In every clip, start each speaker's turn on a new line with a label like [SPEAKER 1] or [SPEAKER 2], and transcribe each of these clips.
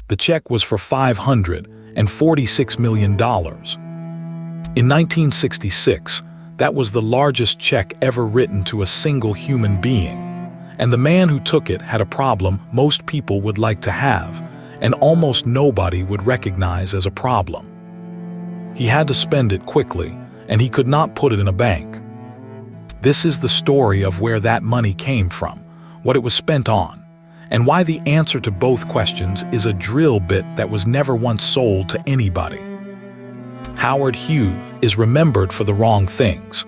[SPEAKER 1] The check was for $546 million. In 1966, that was the largest check ever written to a single human being, and the man who took it had a problem most people would like to have, and almost nobody would recognize as a problem. He had to spend it quickly, and he could not put it in a bank. This is the story of where that money came from, what it was spent on, and why the answer to both questions is a drill bit that was never once sold to anybody. Howard Hughes is remembered for the wrong things.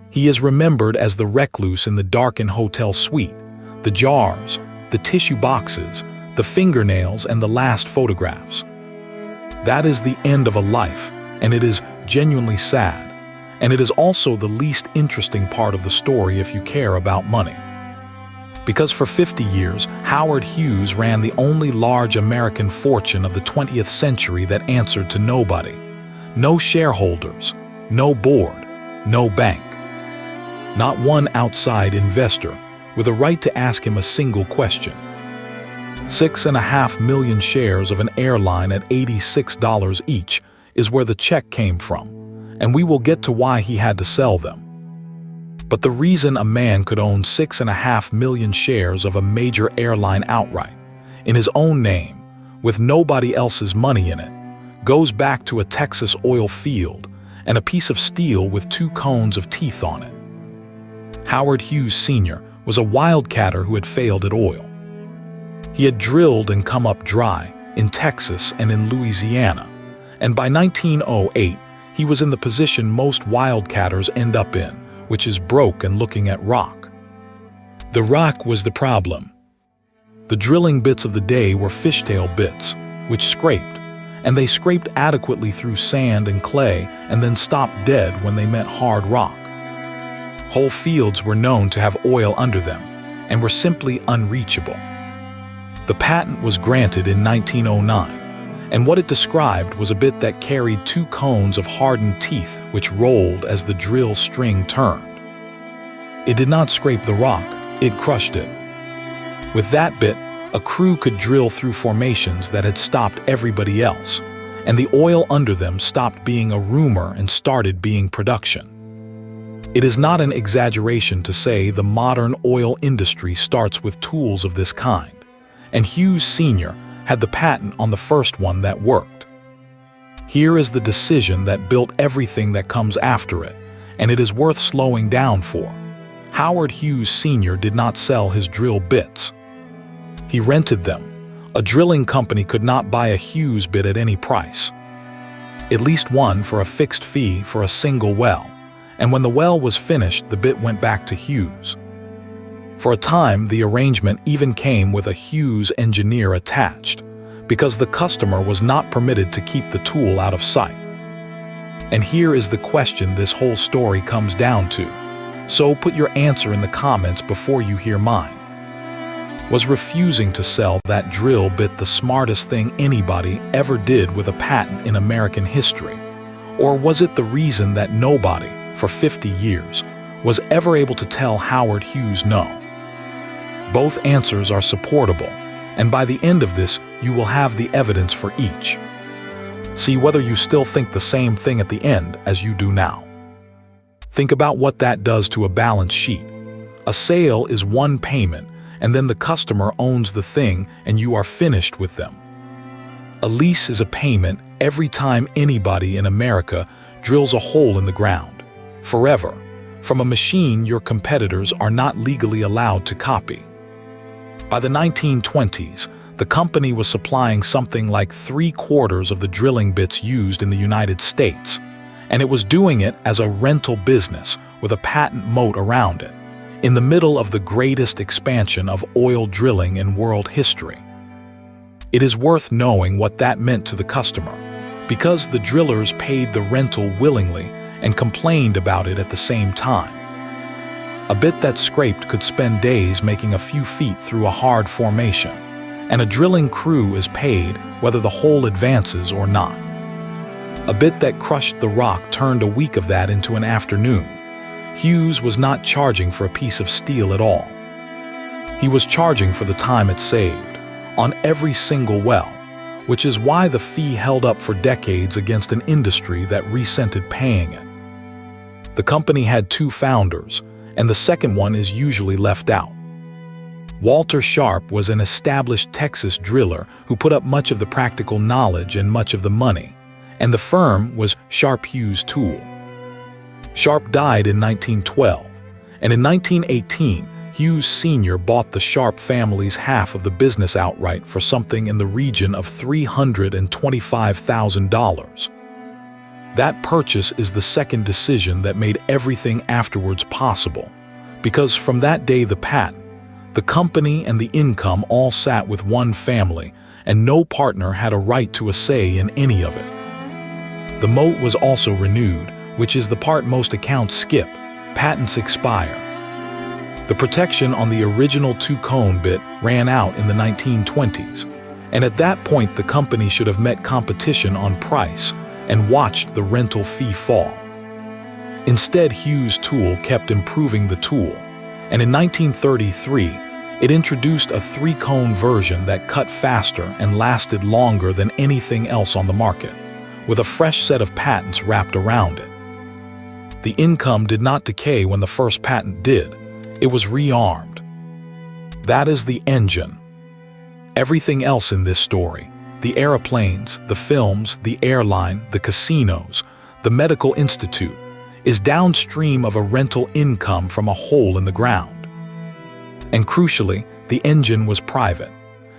[SPEAKER 1] He is remembered as the recluse in the darkened hotel suite, the jars, the tissue boxes, the fingernails, and the last photographs. That is the end of a life, and it is genuinely sad, and it is also the least interesting part of the story if you care about money. Because for 50 years, Howard Hughes ran the only large American fortune of the 20th century that answered to nobody. No shareholders, no board, no bank. Not one outside investor with a right to ask him a single question. 6.5 million shares of an airline at $86 each is where the check came from, and we will get to why he had to sell them. But the reason a man could own 6.5 million shares of a major airline outright, in his own name, with nobody else's money in it, goes back to a Texas oil field and a piece of steel with 2 cones of teeth on it. Howard Hughes Sr. was a wildcatter who had failed at oil. He had drilled and come up dry in Texas and in Louisiana, and by 1908, he was in the position most wildcatters end up in, which is broke and looking at rock. The rock was the problem. The drilling bits of the day were fishtail bits, which scraped, and they scraped adequately through sand and clay and then stopped dead when they met hard rock. Whole fields were known to have oil under them and were simply unreachable. The patent was granted in 1909, and what it described was a bit that carried 2 cones of hardened teeth which rolled as the drill string turned. It did not scrape the rock, it crushed it. With that bit, a crew could drill through formations that had stopped everybody else, and the oil under them stopped being a rumor and started being production. It is not an exaggeration to say the modern oil industry starts with tools of this kind, and Hughes Sr. had the patent on the first one that worked. Here is the decision that built everything that comes after it, and it is worth slowing down for. Howard Hughes Sr. did not sell his drill bits. He rented them. A drilling company could not buy a Hughes bit at any price. At least one for a fixed fee for a single well, and when the well was finished, the bit went back to Hughes. For a time, the arrangement even came with a Hughes engineer attached, because the customer was not permitted to keep the tool out of sight. And here is the question this whole story comes down to. So put your answer in the comments before you hear mine. Was refusing to sell that drill bit the smartest thing anybody ever did with a patent in American history? Or was it the reason that nobody, for 50 years, was ever able to tell Howard Hughes no? Both answers are supportable, and by the end of this, you will have the evidence for each. See whether you still think the same thing at the end as you do now. Think about what that does to a balance sheet. A sale is one payment, and then the customer owns the thing and you are finished with them. A lease is a payment every time anybody in America drills a hole in the ground, forever, from a machine your competitors are not legally allowed to copy. By the 1920s, the company was supplying something like 3/4 of the drilling bits used in the United States, and it was doing it as a rental business with a patent moat around it, in the middle of the greatest expansion of oil drilling in world history. It is worth knowing what that meant to the customer, because the drillers paid the rental willingly and complained about it at the same time. A bit that scraped could spend days making a few feet through a hard formation, and a drilling crew is paid whether the hole advances or not. A bit that crushed the rock turned a week of that into an afternoon. Hughes was not charging for a piece of steel at all. He was charging for the time it saved, on every single well, which is why the fee held up for decades against an industry that resented paying it. The company had two founders, and the second one is usually left out. Walter Sharp was an established Texas driller who put up much of the practical knowledge and much of the money, and the firm was Sharp Hughes Tool. Sharp died in 1912, and in 1918, Hughes Sr. bought the Sharp family's half of the business outright for something in the region of $325,000. That purchase is the second decision that made everything afterwards possible, because from that day the patent, the company and the income all sat with one family, and no partner had a right to a say in any of it. The moat was also renewed, which is the part most accounts skip. Patents expire. The protection on the original two-cone bit ran out in the 1920s, and at that point the company should have met competition on price and watched the rental fee fall. Instead, Hughes Tool kept improving the tool, and in 1933, it introduced a three-cone version that cut faster and lasted longer than anything else on the market, with a fresh set of patents wrapped around it. The income did not decay when the first patent did. It was rearmed. That is the engine. Everything else in this story, the airplanes, the films, the airline, the casinos, the medical institute, is downstream of a rental income from a hole in the ground. And crucially, the engine was private.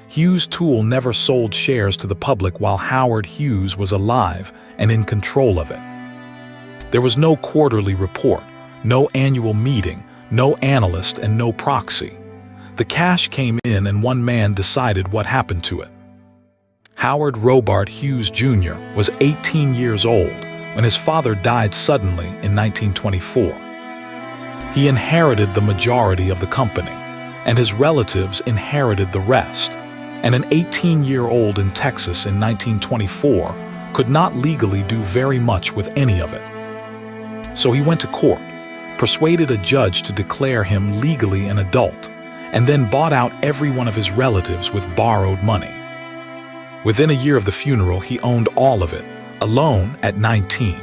[SPEAKER 1] Hughes Tool never sold shares to the public while Howard Hughes was alive and in control of it. There was no quarterly report, no annual meeting, no analyst, and no proxy. The cash came in and one man decided what happened to it. Howard Robart Hughes Jr. was 18 years old when his father died suddenly in 1924. He inherited the majority of the company, and his relatives inherited the rest, and an 18-year-old in Texas in 1924 could not legally do very much with any of it. So he went to court, persuaded a judge to declare him legally an adult, and then bought out every one of his relatives with borrowed money. Within a year of the funeral, he owned all of it, alone at 19.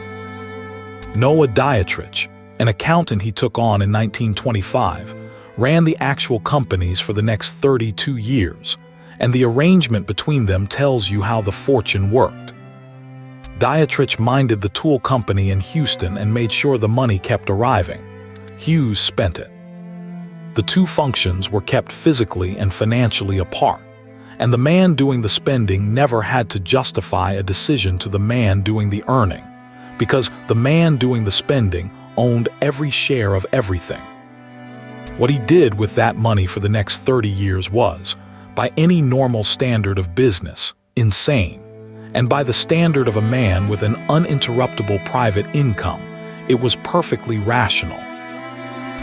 [SPEAKER 1] Noah Dietrich, an accountant he took on in 1925, ran the actual companies for the next 32 years, and the arrangement between them tells you how the fortune worked. Dietrich minded the tool company in Houston and made sure the money kept arriving. Hughes spent it. The two functions were kept physically and financially apart, and the man doing the spending never had to justify a decision to the man doing the earning, because the man doing the spending owned every share of everything. What he did with that money for the next 30 years was, by any normal standard of business, insane. And by the standard of a man with an uninterruptible private income, it was perfectly rational.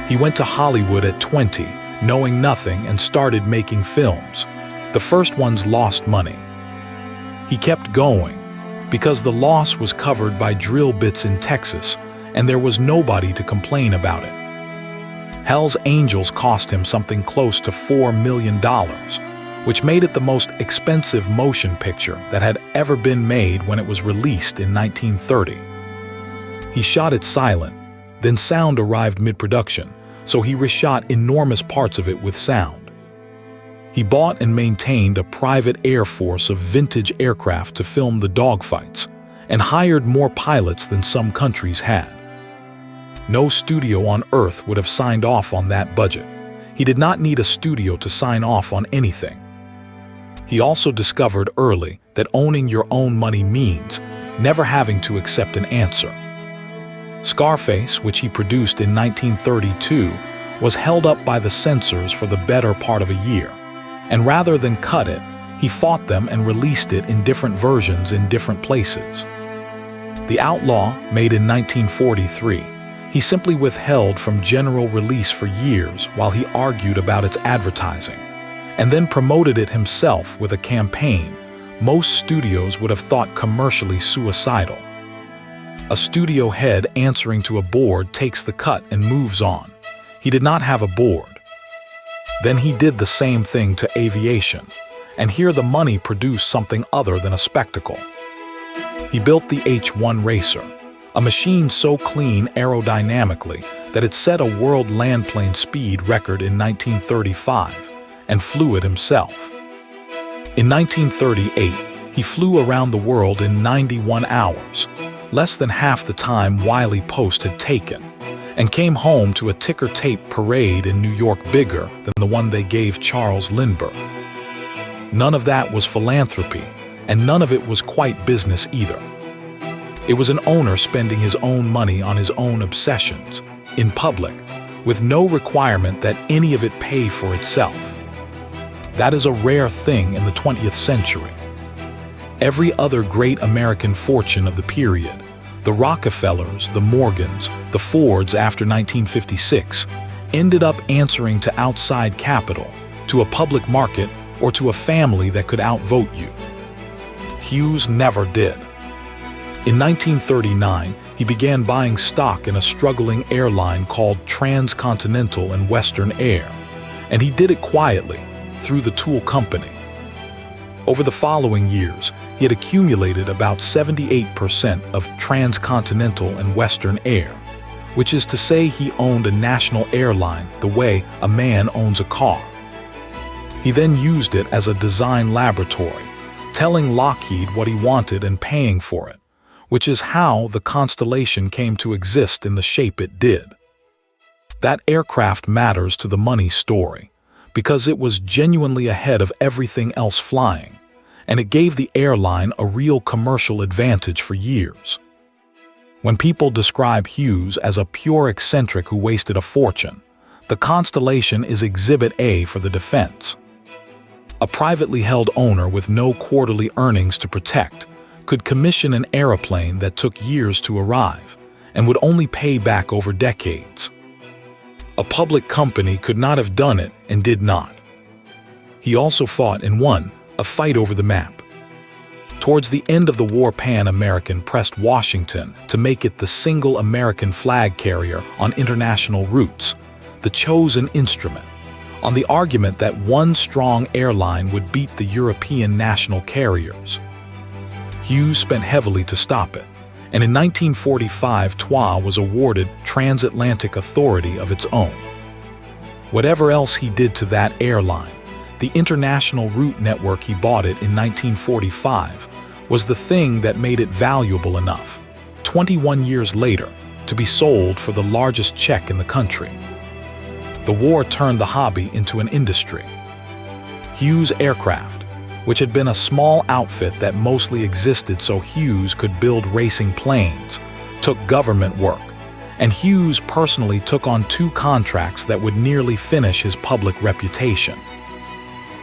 [SPEAKER 1] He went to Hollywood at 20, knowing nothing, and started making films. The first ones lost money. He kept going, because the loss was covered by drill bits in Texas, and there was nobody to complain about it. Hell's Angels cost him something close to $4 million, which made it the most expensive motion picture that had ever been made when it was released in 1930. He shot it silent, then sound arrived mid-production, so he reshot enormous parts of it with sound. He bought and maintained a private air force of vintage aircraft to film the dogfights, and hired more pilots than some countries had. No studio on Earth would have signed off on that budget. He did not need a studio to sign off on anything. He also discovered early that owning your own money means never having to accept an answer. Scarface, which he produced in 1932, was held up by the censors for the better part of a year, and rather than cut it, he fought them and released it in different versions in different places. The Outlaw, made in 1943, he simply withheld from general release for years while he argued about its advertising, and then promoted it himself with a campaign most studios would have thought commercially suicidal. A studio head answering to a board takes the cut and moves on. He did not have a board. Then he did the same thing to aviation, and here the money produced something other than a spectacle. He built the H-1 Racer, a machine so clean aerodynamically that it set a world landplane speed record in 1935, and flew it himself. In 1938, he flew around the world in 91 hours, less than half the time Wiley Post had taken, and came home to a ticker tape parade in New York bigger than the one they gave Charles Lindbergh. None of that was philanthropy, and none of it was quite business either. It was an owner spending his own money on his own obsessions, in public, with no requirement that any of it pay for itself. That is a rare thing in the 20th century. Every other great American fortune of the period, the Rockefellers, the Morgans, the Fords after 1956, ended up answering to outside capital, to a public market, or to a family that could outvote you. Hughes never did. In 1939, he began buying stock in a struggling airline called Transcontinental and Western Air, and he did it quietly, through the tool company. Over the following years, he had accumulated about 78% of Transcontinental and Western Air, which is to say he owned a national airline the way a man owns a car. He then used it as a design laboratory, telling Lockheed what he wanted and paying for it, which is how the Constellation came to exist in the shape it did. That aircraft matters to the money story, because it was genuinely ahead of everything else flying, and it gave the airline a real commercial advantage for years. When people describe Hughes as a pure eccentric who wasted a fortune, the Constellation is Exhibit A for the defense. A privately held owner with no quarterly earnings to protect could commission an aeroplane that took years to arrive and would only pay back over decades. A public company could not have done it and did not. He also fought and won a fight over the map. Towards the end of the war, Pan American pressed Washington to make it the single American flag carrier on international routes, the chosen instrument, on the argument that one strong airline would beat the European national carriers. Hughes spent heavily to stop it, and in 1945 TWA was awarded Transatlantic Authority of its own. Whatever else he did to that airline, the international route network he bought it in 1945 was the thing that made it valuable enough, 21 years later, to be sold for the largest check in the country. The war turned the hobby into an industry. Hughes Aircraft, which had been a small outfit that mostly existed so Hughes could build racing planes, took government work, and Hughes personally took on 2 contracts that would nearly finish his public reputation.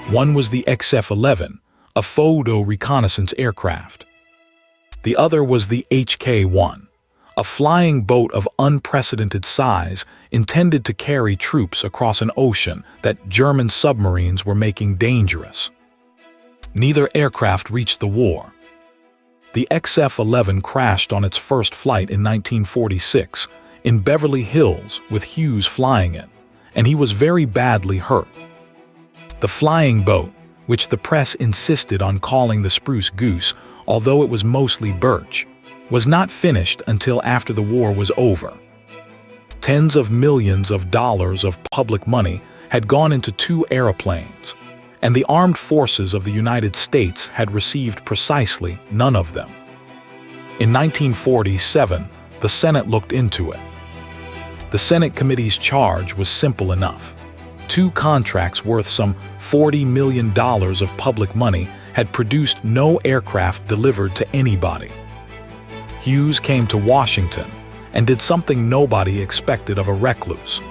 [SPEAKER 1] One was the XF-11, a photo reconnaissance aircraft. The other was the HK-1, a flying boat of unprecedented size intended to carry troops across an ocean that German submarines were making dangerous. Neither aircraft reached the war. The XF-11 crashed on its first flight in 1946 in Beverly Hills with Hughes flying it, and he was very badly hurt. The flying boat, which the press insisted on calling the Spruce Goose, although it was mostly birch, was not finished until after the war was over. Tens of millions of dollars of public money had gone into 2 airplanes, and the armed forces of the United States had received precisely none of them. In 1947, the Senate looked into it. The Senate committee's charge was simple enough. 2 contracts worth some $40 million of public money had produced no aircraft delivered to anybody. Hughes came to Washington and did something nobody expected of a recluse.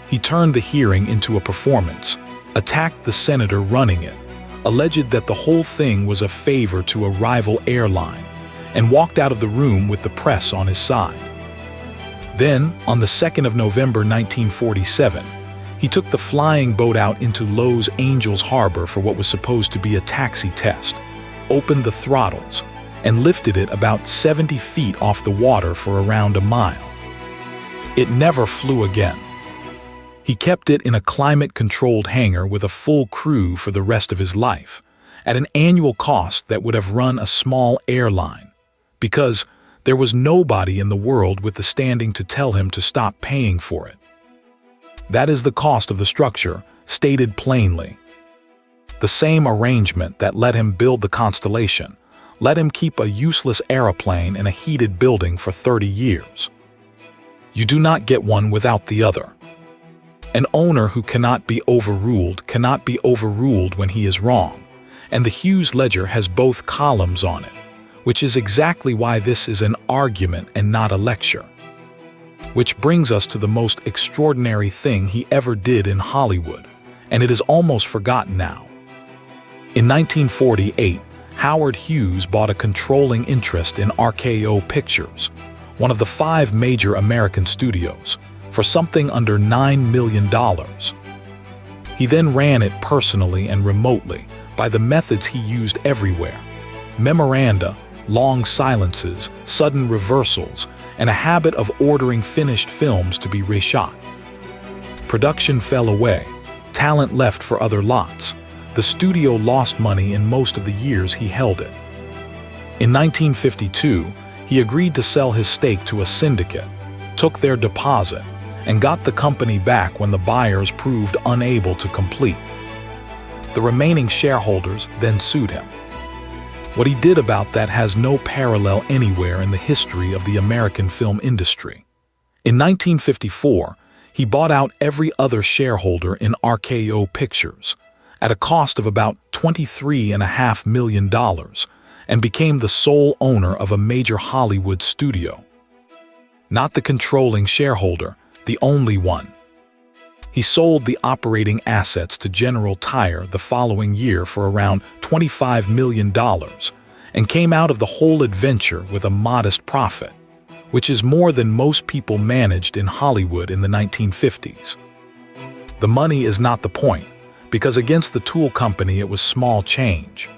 [SPEAKER 1] He turned the hearing into a performance, attacked the senator running it, alleged that the whole thing was a favor to a rival airline, and walked out of the room with the press on his side. Then, on the 2nd of November 1947, he took the flying boat out into Los Angeles Harbor for what was supposed to be a taxi test, opened the throttles, and lifted it about 70 feet off the water for around a mile. It never flew again. He kept it in a climate-controlled hangar with a full crew for the rest of his life, at an annual cost that would have run a small airline, because there was nobody in the world with the standing to tell him to stop paying for it. That is the cost of the structure, stated plainly. The same arrangement that let him build the Constellation let him keep a useless aeroplane in a heated building for 30 years. You do not get one without the other. An owner who cannot be overruled when he is wrong, and the Hughes ledger has both columns on it, which is exactly why this is an argument and not a lecture. Which brings us to the most extraordinary thing he ever did in Hollywood, and it is almost forgotten now. In 1948, Howard Hughes bought a controlling interest in RKO Pictures, one of the 5 major American studios, for something under $9 million. He then ran it personally and remotely by the methods he used everywhere: memoranda, long silences, sudden reversals, and a habit of ordering finished films to be reshot. Production fell away, talent left for other lots. The studio lost money in most of the years he held it. In 1952, he agreed to sell his stake to a syndicate, took their deposit, and got the company back when the buyers proved unable to complete. The remaining shareholders then sued him. What he did about that has no parallel anywhere in the history of the American film industry. In 1954, he bought out every other shareholder in RKO Pictures, at a cost of about $23.5 million, and became the sole owner of a major Hollywood studio. Not the controlling shareholder, the only one. He sold the operating assets to General Tire the following year for around $25 million, and came out of the whole adventure with a modest profit, which is more than most people managed in Hollywood in the 1950s. The money is not the point, because against the tool company it was small change.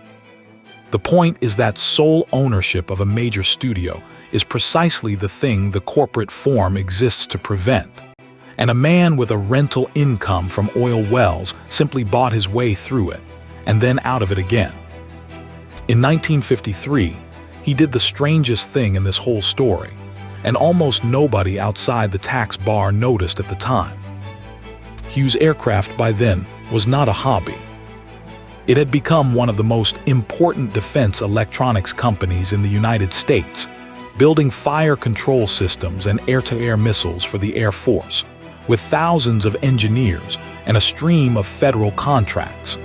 [SPEAKER 1] The point is that sole ownership of a major studio is precisely the thing the corporate form exists to prevent, and a man with a rental income from oil wells simply bought his way through it, and then out of it again. In 1953, he did the strangest thing in this whole story, and almost nobody outside the tax bar noticed at the time. Hughes Aircraft by then was not a hobby. It had become one of the most important defense electronics companies in the United States, building fire control systems and air-to-air missiles for the Air Force, with thousands of engineers and a stream of federal contracts.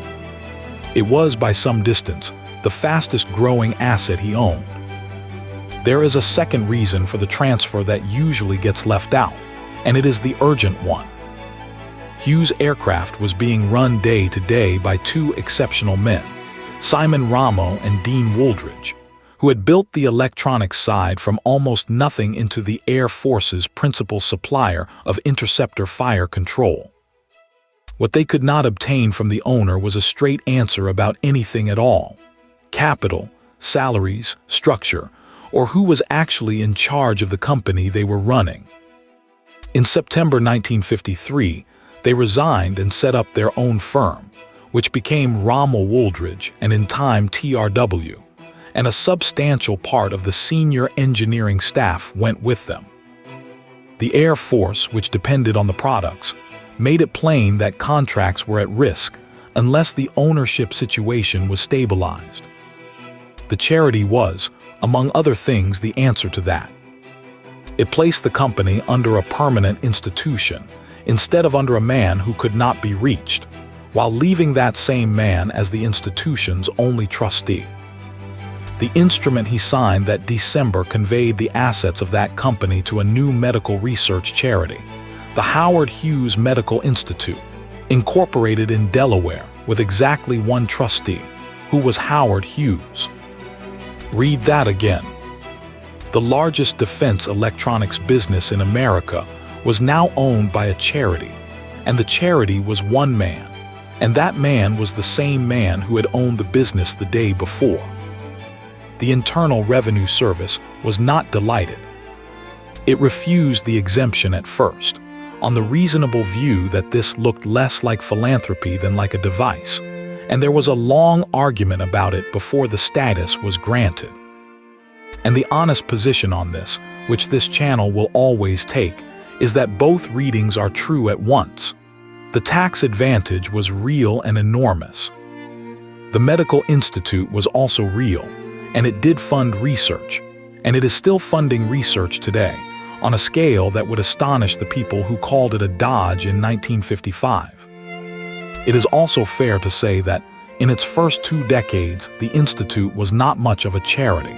[SPEAKER 1] It was, by some distance, the fastest-growing asset he owned. There is a second reason for the transfer that usually gets left out, and it is the urgent one. Hughes Aircraft was being run day to day by 2 exceptional men, Simon Ramo and Dean Wooldridge, who had built the electronics side from almost nothing into the Air Force's principal supplier of interceptor fire control. What they could not obtain from the owner was a straight answer about anything at all: capital, salaries, structure, or who was actually in charge of the company they were running. In September 1953, they resigned and set up their own firm, which became Ramo Wooldridge and in time TRW, and a substantial part of the senior engineering staff went with them. The Air Force, which depended on the products, made it plain that contracts were at risk unless the ownership situation was stabilized. The charity was, among other things, the answer to that. It placed the company under a permanent institution instead of under a man who could not be reached, while leaving that same man as the institution's only trustee. The instrument he signed that December conveyed the assets of that company to a new medical research charity, the Howard Hughes Medical Institute, incorporated in Delaware with exactly one trustee, who was Howard Hughes. Read that again. The largest defense electronics business in America was now owned by a charity, and the charity was one man, and that man was the same man who had owned the business the day before. The Internal Revenue Service was not delighted. It refused the exemption at first, on the reasonable view that this looked less like philanthropy than like a device, and there was a long argument about it before the status was granted. And the honest position on this, which this channel will always take, is that both readings are true at once. The tax advantage was real and enormous. The Medical Institute was also real, and it did fund research, and it is still funding research today, on a scale that would astonish the people who called it a dodge in 1955. It is also fair to say that, in its first 2 decades, the Institute was not much of a charity.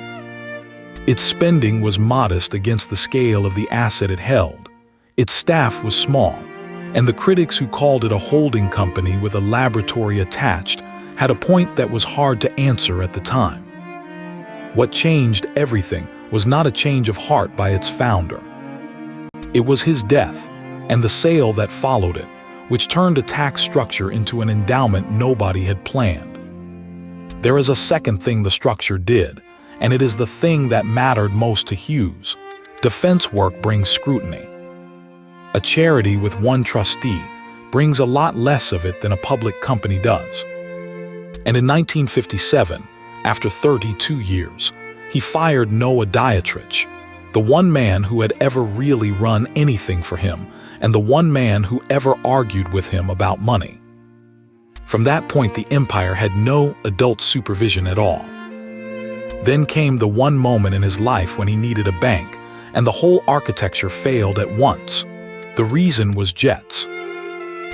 [SPEAKER 1] Its spending was modest against the scale of the asset it held. Its staff was small, and the critics who called it a holding company with a laboratory attached had a point that was hard to answer at the time. What changed everything was not a change of heart by its founder. It was his death, and the sale that followed it, which turned a tax structure into an endowment nobody had planned. There is a second thing the structure did, and it is the thing that mattered most to Hughes. Defense work brings scrutiny. A charity with one trustee brings a lot less of it than a public company does. And in 1957, after 32 years, he fired Noah Dietrich, the one man who had ever really run anything for him, and the one man who ever argued with him about money. From that point, the empire had no adult supervision at all. Then came the one moment in his life when he needed a bank, and the whole architecture failed at once. The reason was jets.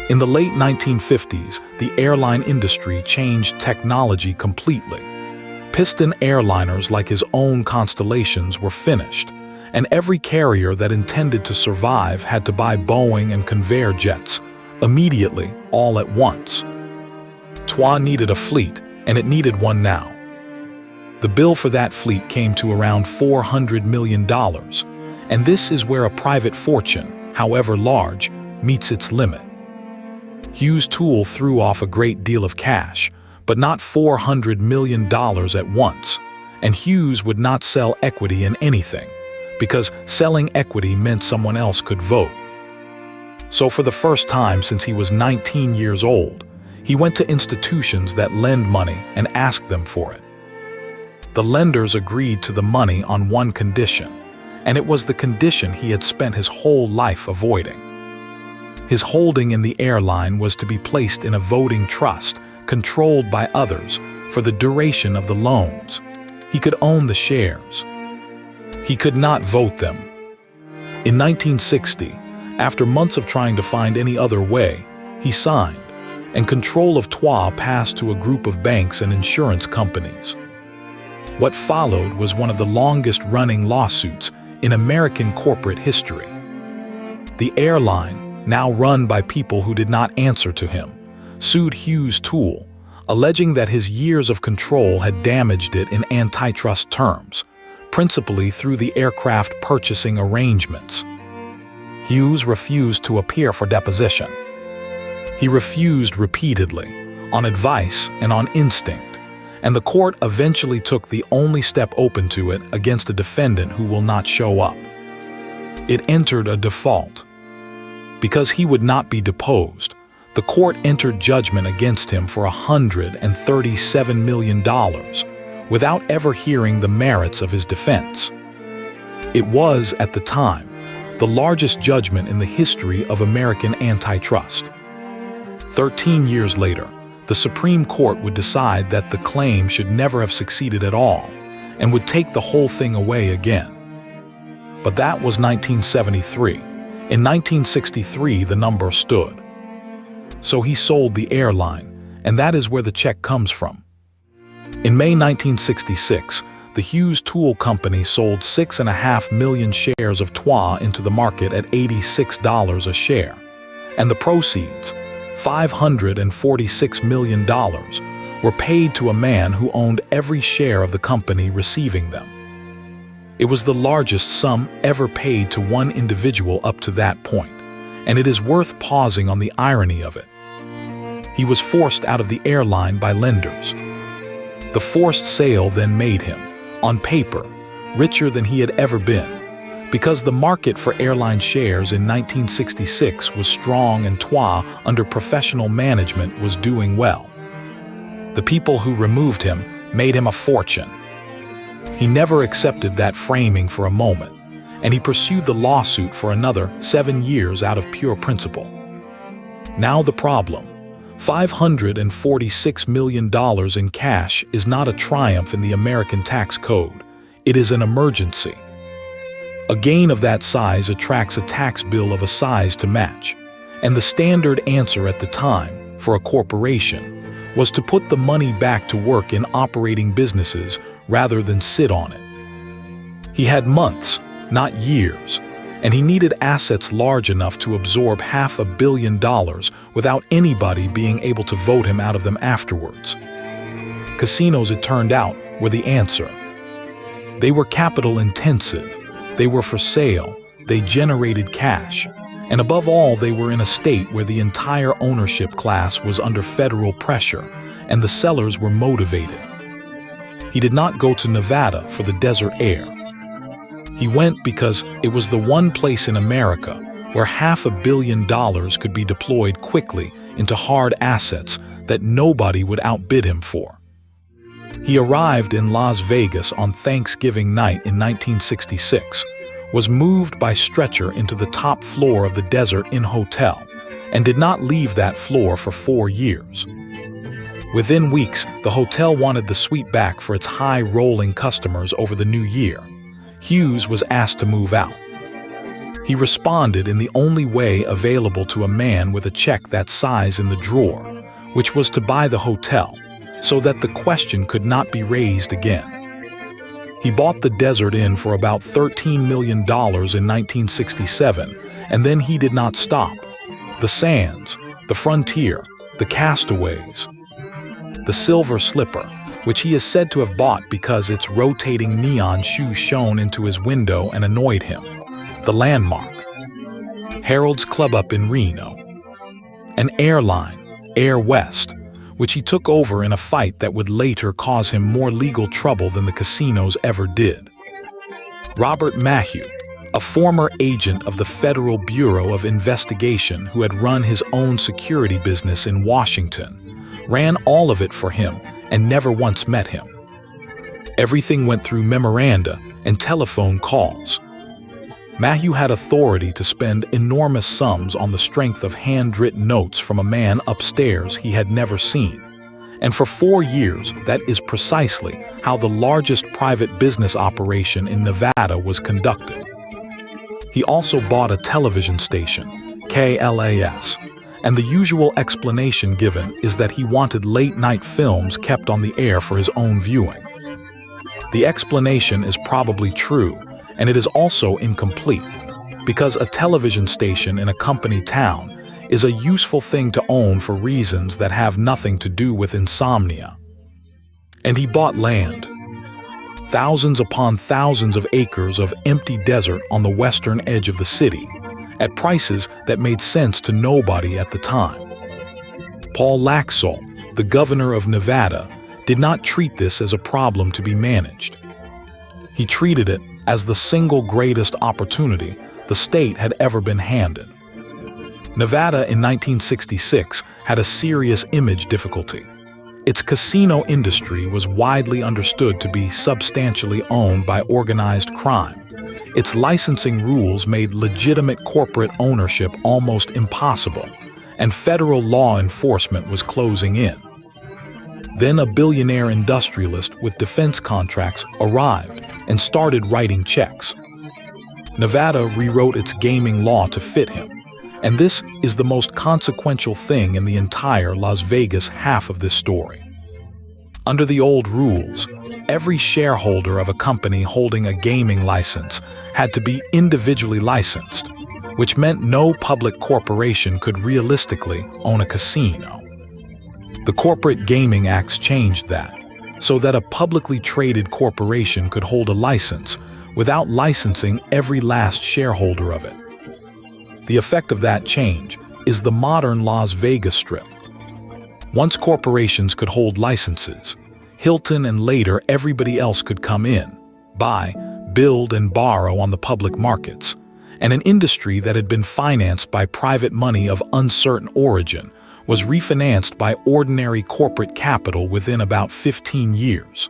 [SPEAKER 1] In the late 1950s, the airline industry changed technology completely. Piston airliners like his own Constellations were finished, and every carrier that intended to survive had to buy Boeing and Convair jets, immediately, all at once. TWA needed a fleet, and it needed one now. The bill for that fleet came to around $400 million, and this is where a private fortune, however large, meets its limit. Hughes Tool threw off a great deal of cash, but not $400 million at once, and Hughes would not sell equity in anything, because selling equity meant someone else could vote. So for the first time since he was 19 years old, he went to institutions that lend money and asked them for it. The lenders agreed to the money on one condition, and it was the condition he had spent his whole life avoiding. His holding in the airline was to be placed in a voting trust controlled by others for the duration of the loans. He could own the shares. He could not vote them. In 1960, after months of trying to find any other way, he signed, and control of TWA passed to a group of banks and insurance companies. What followed was one of the longest-running lawsuits in American corporate history. The airline, now run by people who did not answer to him, sued Hughes Tool, alleging that his years of control had damaged it in antitrust terms, principally through the aircraft purchasing arrangements. Hughes refused to appear for deposition. He refused repeatedly, on advice and on instinct, and the court eventually took the only step open to it against a defendant who will not show up. It entered a default. Because he would not be deposed, the court entered judgment against him for $137 million, without ever hearing the merits of his defense. It was, at the time, the largest judgment in the history of American antitrust. 13 years later, the Supreme Court would decide that the claim should never have succeeded at all, and would take the whole thing away again. But that was 1973. In 1963, the number stood. So he sold the airline, and that is where the check comes from. In May 1966, the Hughes Tool Company sold 6.5 million shares of TWA into the market at $86 a share, and the proceeds, $546 million, were paid to a man who owned every share of the company receiving them. It was the largest sum ever paid to one individual up to that point, and it is worth pausing on the irony of it. He was forced out of the airline by lenders. The forced sale then made him, on paper, richer than he had ever been, Because the market for airline shares in 1966 was strong and TWA under professional management was doing well. The people who removed him made him a fortune. He never accepted that framing for a moment, and he pursued the lawsuit for another 7 years out of pure principle. Now the problem. $546 million in cash is not a triumph in the American tax code. It is an emergency. A gain of that size attracts a tax bill of a size to match, and the standard answer at the time for a corporation was to put the money back to work in operating businesses rather than sit on it. He had months, not years, and he needed assets large enough to absorb $500 million without anybody being able to vote him out of them afterwards. Casinos, it turned out, were the answer. They were capital intensive, they were for sale, they generated cash, and above all, they were in a state where the entire ownership class was under federal pressure, and the sellers were motivated. He did not go to Nevada for the desert air. He went because it was the one place in America where $500 million could be deployed quickly into hard assets that nobody would outbid him for. He arrived in Las Vegas on Thanksgiving night in 1966, was moved by stretcher into the top floor of the Desert Inn Hotel, and did not leave that floor for 4 years. Within weeks, the hotel wanted the suite back for its high-rolling customers over the new year. Hughes was asked to move out. He responded in the only way available to a man with a check that size in the drawer, which was to buy the hotel, so that the question could not be raised again. He bought the Desert Inn for about $13 million in 1967, and then he did not stop. The Sands, the Frontier, the Castaways. The Silver Slipper, which he is said to have bought because its rotating neon shoe shone into his window and annoyed him. The Landmark. Harold's Club up in Reno. An airline, Air West, which he took over in a fight that would later cause him more legal trouble than the casinos ever did. Robert Maheu, a former agent of the Federal Bureau of Investigation who had run his own security business in Washington, ran all of it for him and never once met him. Everything went through memoranda and telephone calls. Maheu had authority to spend enormous sums on the strength of handwritten notes from a man upstairs he had never seen. And for 4 years, that is precisely how the largest private business operation in Nevada was conducted. He also bought a television station, KLAS, and the usual explanation given is that he wanted late-night films kept on the air for his own viewing. The explanation is probably true, and it is also incomplete, because a television station in a company town is a useful thing to own for reasons that have nothing to do with insomnia. And he bought land. Thousands upon thousands of acres of empty desert on the western edge of the city, at prices that made sense to nobody at the time. Paul Laxalt, the governor of Nevada, did not treat this as a problem to be managed. He treated it as the single greatest opportunity the state had ever been handed. Nevada in 1966 had a serious image difficulty. Its casino industry was widely understood to be substantially owned by organized crime. Its licensing rules made legitimate corporate ownership almost impossible, and federal law enforcement was closing in. Then a billionaire industrialist with defense contracts arrived and started writing checks. Nevada rewrote its gaming law to fit him, and this is the most consequential thing in the entire Las Vegas half of this story. Under the old rules, every shareholder of a company holding a gaming license had to be individually licensed, which meant no public corporation could realistically own a casino. The Corporate Gaming Acts changed that, so that a publicly traded corporation could hold a license without licensing every last shareholder of it. The effect of that change is the modern Las Vegas Strip. Once corporations could hold licenses, Hilton and later everybody else could come in, buy, build and borrow on the public markets, and an industry that had been financed by private money of uncertain origin was refinanced by ordinary corporate capital within about 15 years.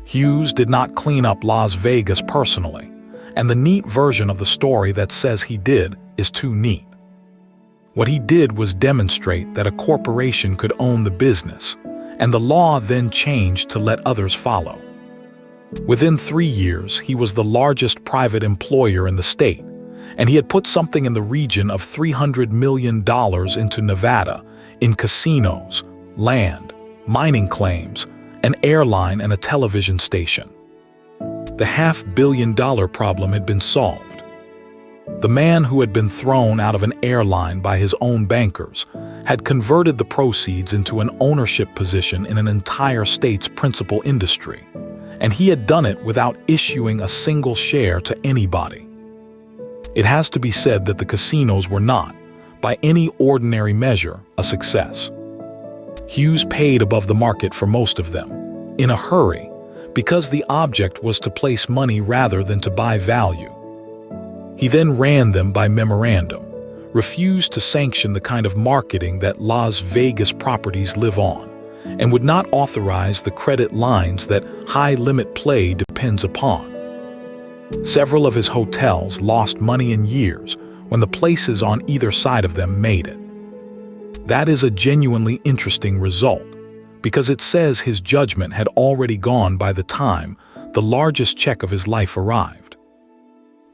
[SPEAKER 1] Hughes did not clean up Las Vegas personally, and the neat version of the story that says he did is too neat. What he did was demonstrate that a corporation could own the business, and the law then changed to let others follow. Within 3 years, he was the largest private employer in the state, and he had put something in the region of $300 million into Nevada in casinos, land, mining claims, an airline, and a television station. The $500 million problem had been solved. The man who had been thrown out of an airline by his own bankers had converted the proceeds into an ownership position in an entire state's principal industry, and he had done it without issuing a single share to anybody. It has to be said that the casinos were not, by any ordinary measure, a success. Hughes paid above the market for most of them, in a hurry, because the object was to place money rather than to buy value. He then ran them by memorandum, refused to sanction the kind of marketing that Las Vegas properties live on, and would not authorize the credit lines that high-limit play depends upon. Several of his hotels lost money in years when the places on either side of them made it. That is a genuinely interesting result, because it says his judgment had already gone by the time the largest check of his life arrived.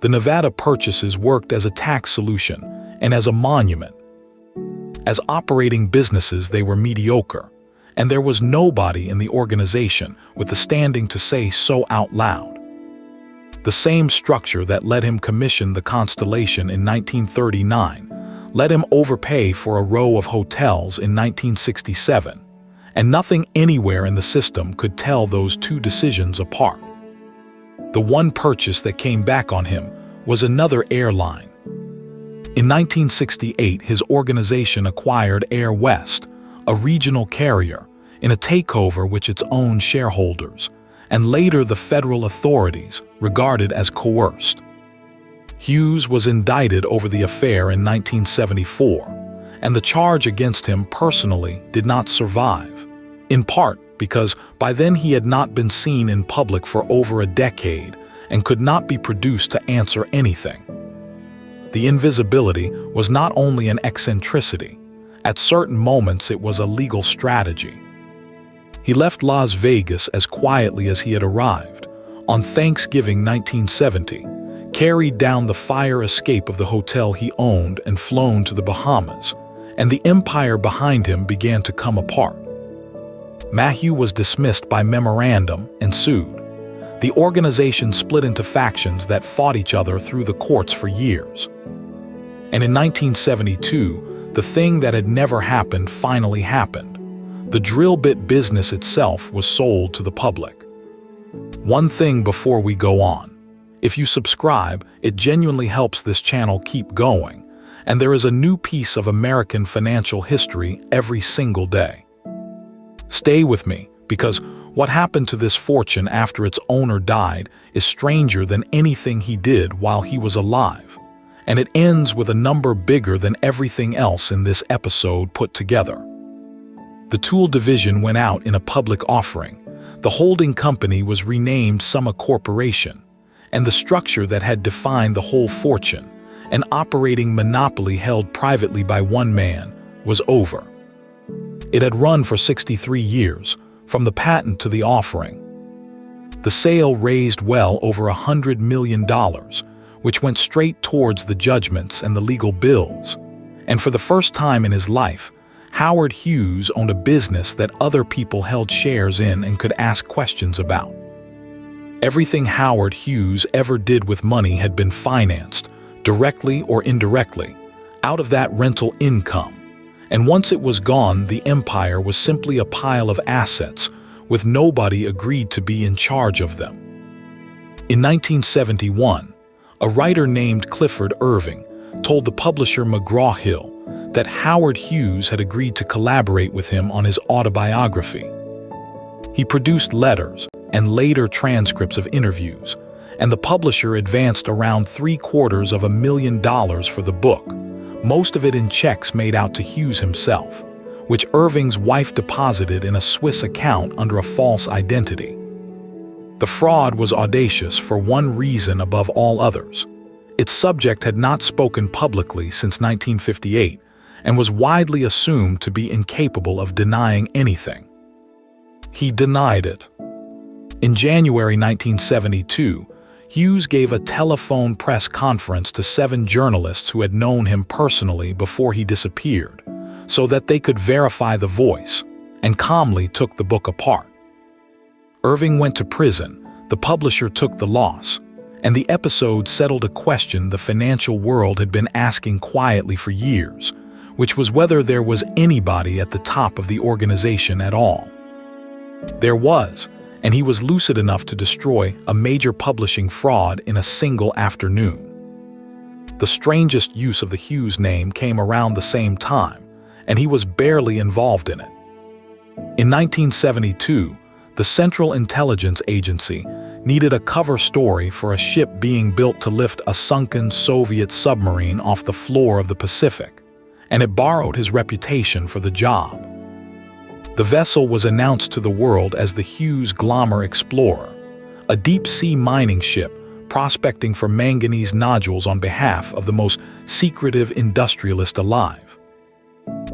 [SPEAKER 1] The Nevada purchases worked as a tax solution and as a monument. As operating businesses, they were mediocre, and there was nobody in the organization with the standing to say so out loud. The same structure that let him commission the Constellation in 1939 let him overpay for a row of hotels in 1967, and nothing anywhere in the system could tell those two decisions apart. The one purchase that came back on him was another airline. In 1968, his organization acquired Air West, a regional carrier, in a takeover which its own shareholders, and later the federal authorities, regarded as coerced. Hughes was indicted over the affair in 1974, and the charge against him personally did not survive, in part because by then he had not been seen in public for over a decade and could not be produced to answer anything. The invisibility was not only an eccentricity, at certain moments it was a legal strategy. He left Las Vegas as quietly as he had arrived, on Thanksgiving 1970, carried down the fire escape of the hotel he owned and flown to the Bahamas, and the empire behind him began to come apart. Maheu was dismissed by memorandum and sued. The organization split into factions that fought each other through the courts for years. And in 1972, the thing that had never happened finally happened. The drill bit business itself was sold to the public. One thing before we go on. If you subscribe, it genuinely helps this channel keep going, and there is a new piece of American financial history every single day. Stay with me, because what happened to this fortune after its owner died is stranger than anything he did while he was alive, and it ends with a number bigger than everything else in this episode put together. The tool division went out in a public offering, the holding company was renamed Summa Corporation, and the structure that had defined the whole fortune, an operating monopoly held privately by one man, was over. It had run for 63 years, from the patent to the offering. The sale raised well over $100 million, which went straight towards the judgments and the legal bills. And for the first time in his life, Howard Hughes owned a business that other people held shares in and could ask questions about. Everything Howard Hughes ever did with money had been financed, directly or indirectly, out of that rental income. And once it was gone, the empire was simply a pile of assets, with nobody agreed to be in charge of them. In 1971, a writer named Clifford Irving told the publisher McGraw-Hill that Howard Hughes had agreed to collaborate with him on his autobiography. He produced letters and later transcripts of interviews, and the publisher advanced around $750,000 for the book, most of it in checks made out to Hughes himself, which Irving's wife deposited in a Swiss account under a false identity. The fraud was audacious for one reason above all others. Its subject had not spoken publicly since 1958 and was widely assumed to be incapable of denying anything. He denied it. In January 1972, Hughes gave a telephone press conference to 7 journalists who had known him personally before he disappeared, so that they could verify the voice, and calmly took the book apart. Irving went to prison, the publisher took the loss, and the episode settled a question the financial world had been asking quietly for years, which was whether there was anybody at the top of the organization at all. There was, and he was lucid enough to destroy a major publishing fraud in a single afternoon. The strangest use of the Hughes name came around the same time, and he was barely involved in it. In 1972, the Central Intelligence Agency needed a cover story for a ship being built to lift a sunken Soviet submarine off the floor of the Pacific, and it borrowed his reputation for the job. The vessel was announced to the world as the Hughes Glommer Explorer, a deep-sea mining ship prospecting for manganese nodules on behalf of the most secretive industrialist alive.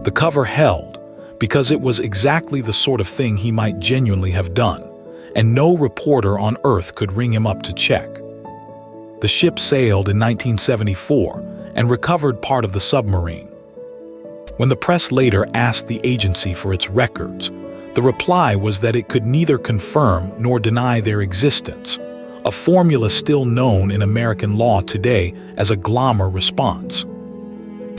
[SPEAKER 1] The cover held because it was exactly the sort of thing he might genuinely have done, and no reporter on Earth could ring him up to check. The ship sailed in 1974 and recovered part of the submarine. When the press later asked the agency for its records, the reply was that it could neither confirm nor deny their existence, a formula still known in American law today as a Glommer response.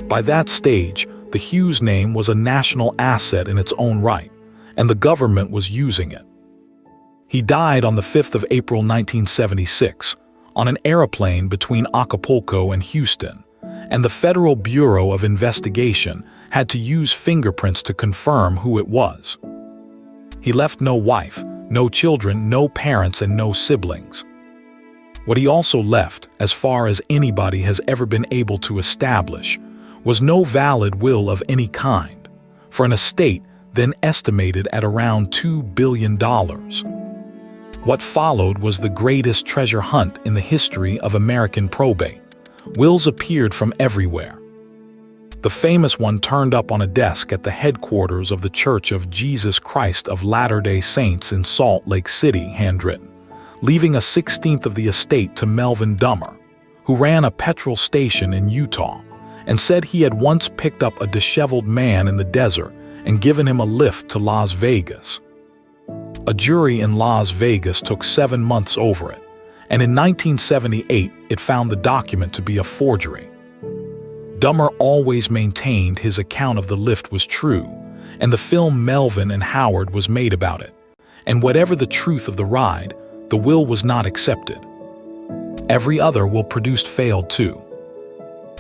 [SPEAKER 1] By that stage, the Hughes name was a national asset in its own right, and the government was using it. He died on the 5th of April 1976 on an airplane between Acapulco and Houston, and the Federal Bureau of Investigation had to use fingerprints to confirm who it was. He left no wife, no children, no parents, and no siblings. What he also left, as far as anybody has ever been able to establish, was no valid will of any kind, for an estate then estimated at around $2 billion. What followed was the greatest treasure hunt in the history of American probate. Wills appeared from everywhere. The famous one turned up on a desk at the headquarters of the Church of Jesus Christ of Latter-day Saints in Salt Lake City, handwritten, leaving a 16th of the estate to Melvin Dummer, who ran a petrol station in Utah, and said he had once picked up a disheveled man in the desert and given him a lift to Las Vegas. A jury in Las Vegas took 7 months over it, and in 1978 it found the document to be a forgery. Dummer always maintained his account of the lift was true, and the film Melvin and Howard was made about it, and whatever the truth of the ride, the will was not accepted. Every other will produced failed too.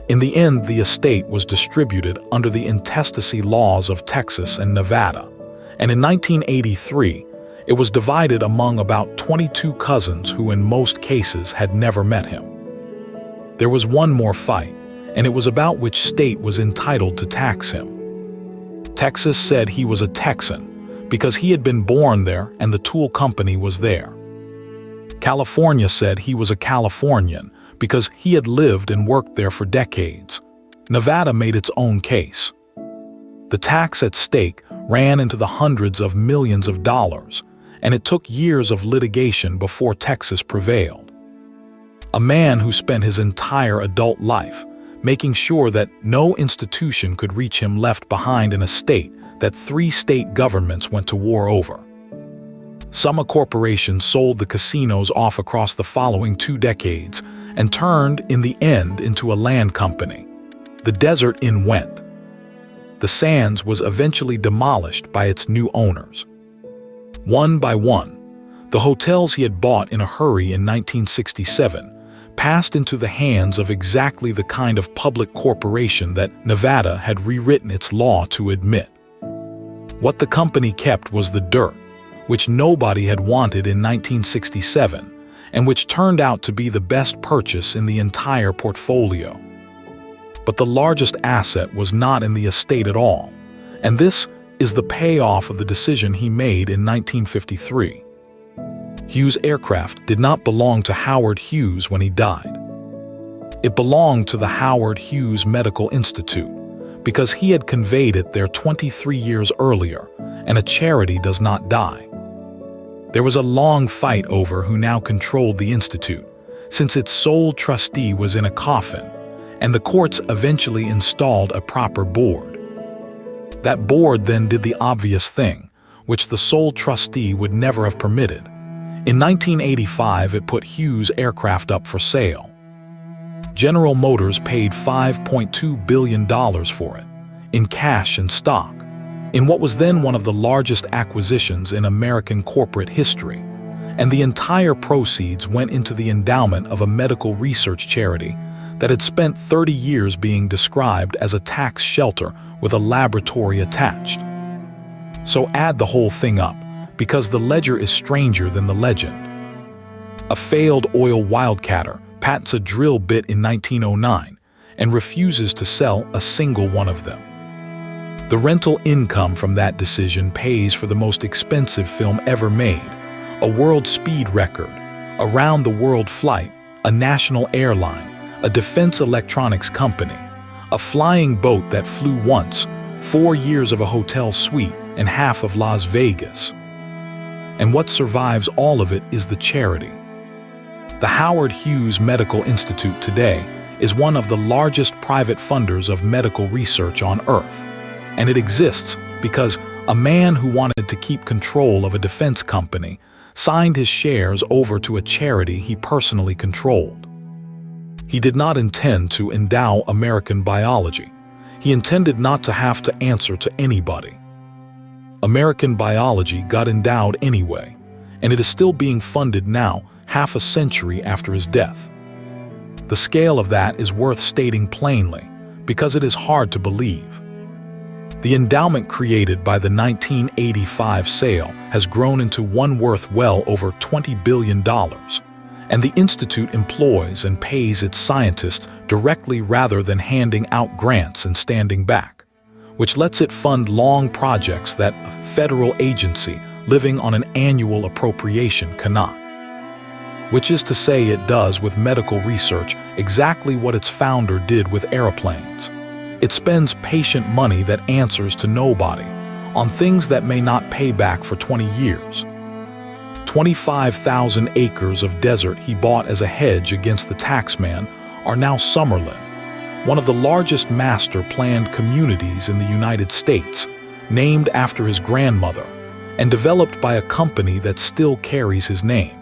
[SPEAKER 1] In the end, the estate was distributed under the intestacy laws of Texas and Nevada, and in 1983, it was divided among about 22 cousins who in most cases had never met him. There was one more fight, and it was about which state was entitled to tax him. Texas said he was a Texan because he had been born there and the tool company was there. California said he was a Californian because he had lived and worked there for decades. Nevada made its own case. The tax at stake ran into the hundreds of millions of dollars, and it took years of litigation before Texas prevailed. A man who spent his entire adult life making sure that no institution could reach him left behind an estate that 3 state governments went to war over. Summa Corporation sold the casinos off across the following 2 decades and turned, in the end, into a land company. The Desert Inn went. The Sands was eventually demolished by its new owners. One by one, the hotels he had bought in a hurry in 1967 passed into the hands of exactly the kind of public corporation that Nevada had rewritten its law to admit. What the company kept was the dirt, which nobody had wanted in 1967, and which turned out to be the best purchase in the entire portfolio. But the largest asset was not in the estate at all, and this is the payoff of the decision he made in 1953. Hughes aircraft did not belong to Howard Hughes when he died. It belonged to the Howard Hughes Medical Institute because he had conveyed it there 23 years earlier, and a charity does not die. There was a long fight over who now controlled the institute, since its sole trustee was in a coffin, and the courts eventually installed a proper board. That board then did the obvious thing, which the sole trustee would never have permitted. In 1985, it put Hughes aircraft up for sale. General Motors paid $5.2 billion for it, in cash and stock, in what was then one of the largest acquisitions in American corporate history, and the entire proceeds went into the endowment of a medical research charity that had spent 30 years being described as a tax shelter with a laboratory attached. So add the whole thing up, because the ledger is stranger than the legend. A failed oil wildcatter patents a drill bit in 1909 and refuses to sell a single one of them. The rental income from that decision pays for the most expensive film ever made, a world speed record, a round-the-world flight, a national airline, a defense electronics company, a flying boat that flew once, 4 years of a hotel suite, and half of Las Vegas. And what survives all of it is the charity. The Howard Hughes Medical Institute today is one of the largest private funders of medical research on Earth, and it exists because a man who wanted to keep control of a defense company signed his shares over to a charity he personally controlled. He did not intend to endow American biology. He intended not to have to answer to anybody. American biology got endowed anyway, and it is still being funded now, half a century after his death. The scale of that is worth stating plainly, because it is hard to believe. The endowment created by the 1985 sale has grown into one worth well over $20 billion, and the institute employs and pays its scientists directly rather than handing out grants and standing back, which lets it fund long projects that a federal agency living on an annual appropriation cannot. Which is to say, it does with medical research exactly what its founder did with airplanes. It spends patient money that answers to nobody on things that may not pay back for 20 years. 25,000 acres of desert he bought as a hedge against the taxman are now Summerlin, one of the largest master-planned communities in the United States, named after his grandmother, and developed by a company that still carries his name.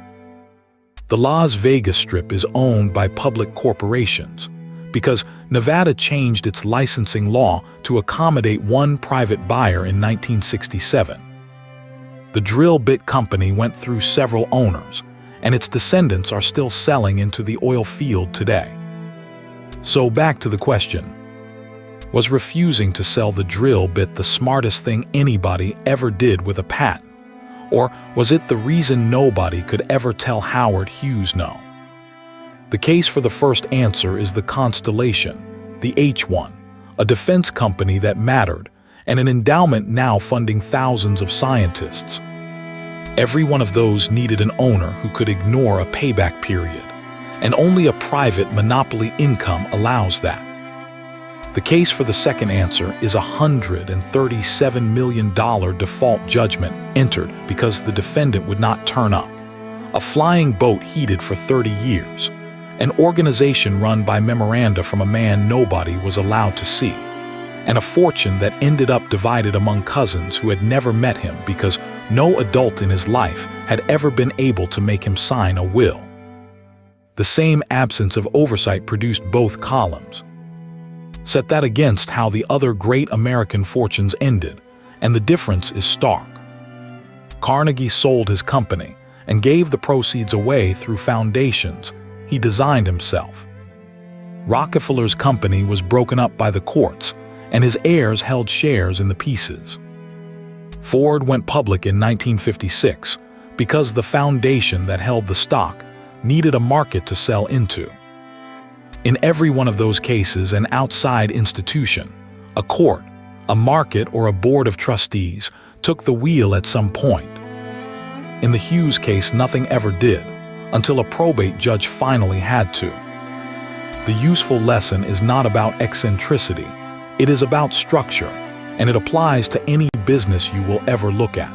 [SPEAKER 1] The Las Vegas Strip is owned by public corporations because Nevada changed its licensing law to accommodate one private buyer in 1967. The drill bit company went through several owners, and its descendants are still selling into the oil field today. So back to the question. Was refusing to sell the drill bit the smartest thing anybody ever did with a patent? Or was it the reason nobody could ever tell Howard Hughes no? The case for the first answer is the Constellation, the H-1, a defense company that mattered, and an endowment now funding thousands of scientists. Every one of those needed an owner who could ignore a payback period, and only a private monopoly income allows that. The case for the second answer is a $137 million default judgment entered because the defendant would not turn up, a flying boat heated for 30 years, an organization run by memoranda from a man nobody was allowed to see, and a fortune that ended up divided among cousins who had never met him because no adult in his life had ever been able to make him sign a will. The same absence of oversight produced both columns. Set that against how the other great American fortunes ended, and the difference is stark. Carnegie sold his company and gave the proceeds away through foundations he designed himself. Rockefeller's company was broken up by the courts, and his heirs held shares in the pieces. Ford went public in 1956 because the foundation that held the stock needed a market to sell into. In every one of those cases, an outside institution, a court, a market, or a board of trustees took the wheel at some point. In the Hughes case, nothing ever did, until a probate judge finally had to. The useful lesson is not about eccentricity, it is about structure, and it applies to any business you will ever look at.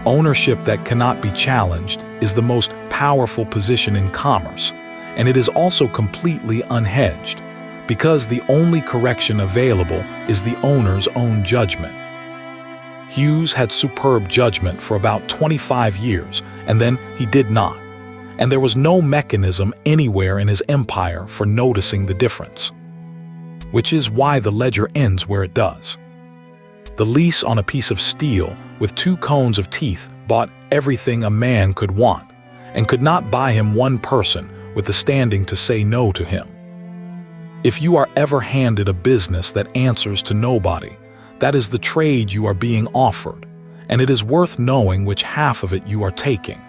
[SPEAKER 1] Ownership that cannot be challenged is the most powerful position in commerce, and it is also completely unhedged, because the only correction available is the owner's own judgment. Hughes had superb judgment for about 25 years, and then he did not, and there was no mechanism anywhere in his empire for noticing the difference. Which is why the ledger ends where it does. The lease on a piece of steel with 2 cones of teeth bought everything a man could want, and could not buy him one person with the standing to say no to him. If you are ever handed a business that answers to nobody, that is the trade you are being offered, and it is worth knowing which half of it you are taking.